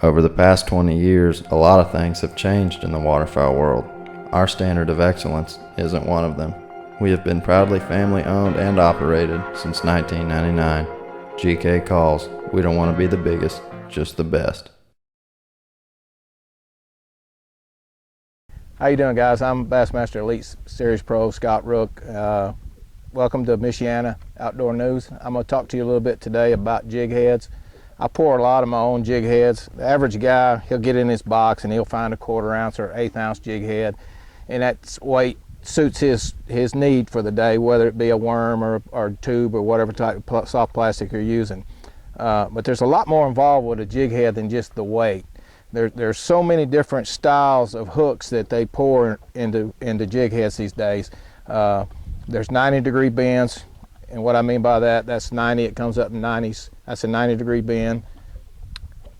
Over the past 20 years, a lot of things have changed in the waterfowl world. Our standard of excellence isn't one of them. We have been proudly family owned and operated since 1999. GK calls. We don't want to be the biggest, just the best. How you doing, guys? I'm Bassmaster Elite Series Pro Scott Rook. Welcome to Michiana Outdoor News. I'm going to talk to you a little bit today about jig heads. I pour a lot of my own jig heads. The average guy, he'll get in his box and he'll find a 1/4 ounce or 1/8 ounce jig head, and that weight suits his need for the day, whether it be a worm or a tube or whatever type of soft plastic you're using. But there's a lot more involved with a jig head than just the weight. There's so many different styles of hooks that they pour into jig heads these days. There's 90-degree bends, and what I mean by that, that's 90, it comes up in 90s. That's a 90-degree bend.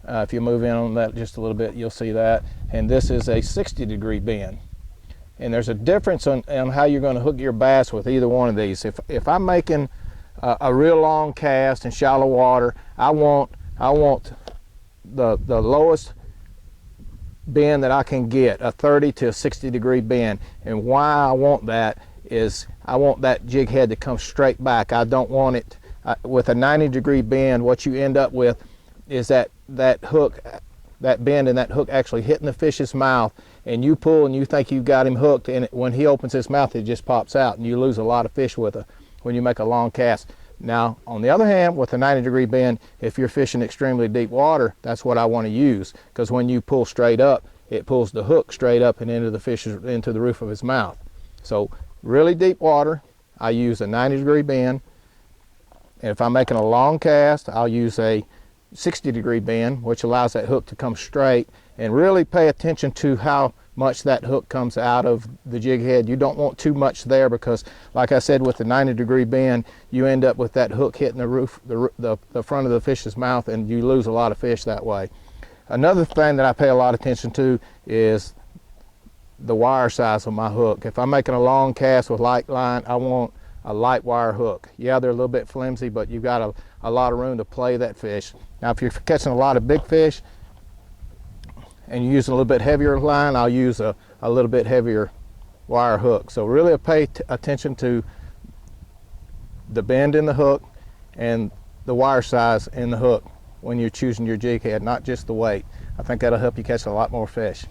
If you move in on that just a little bit, you'll see that. And this is a 60-degree bend. And there's a difference on how you're going to hook your bass with either one of these. If I'm making a real long cast in shallow water, I want the lowest bend that I can get, a 30 to a 60-degree bend. And why I want that is I want that jig head to come straight back. I don't want it with a 90-degree bend. What you end up with is that hook, that bend and that hook actually hitting the fish's mouth, and you pull and you think you've got him hooked, and when he opens his mouth it just pops out, and you lose a lot of fish when you make a long cast. Now on the other hand, with a 90-degree bend, if you're fishing extremely deep water, that's what I want to use, because when you pull straight up, it pulls the hook straight up and into the roof of his mouth. So really deep water, I use a 90-degree bend, and if I'm making a long cast, I'll use a 60-degree bend, which allows that hook to come straight. And really pay attention to how much that hook comes out of the jig head. You don't want too much there, because like I said, with the 90-degree bend, you end up with that hook hitting the roof, the front of the fish's mouth, and you lose a lot of fish that way. Another thing that I pay a lot of attention to is the wire size of my hook. If I'm making a long cast with light line, I want a light wire hook. Yeah, they're a little bit flimsy, but you've got a lot of room to play that fish. Now if you're catching a lot of big fish and you're using a little bit heavier line, I'll use a little bit heavier wire hook. So really pay attention to the bend in the hook and the wire size in the hook when you're choosing your jig head, not just the weight. I think that'll help you catch a lot more fish.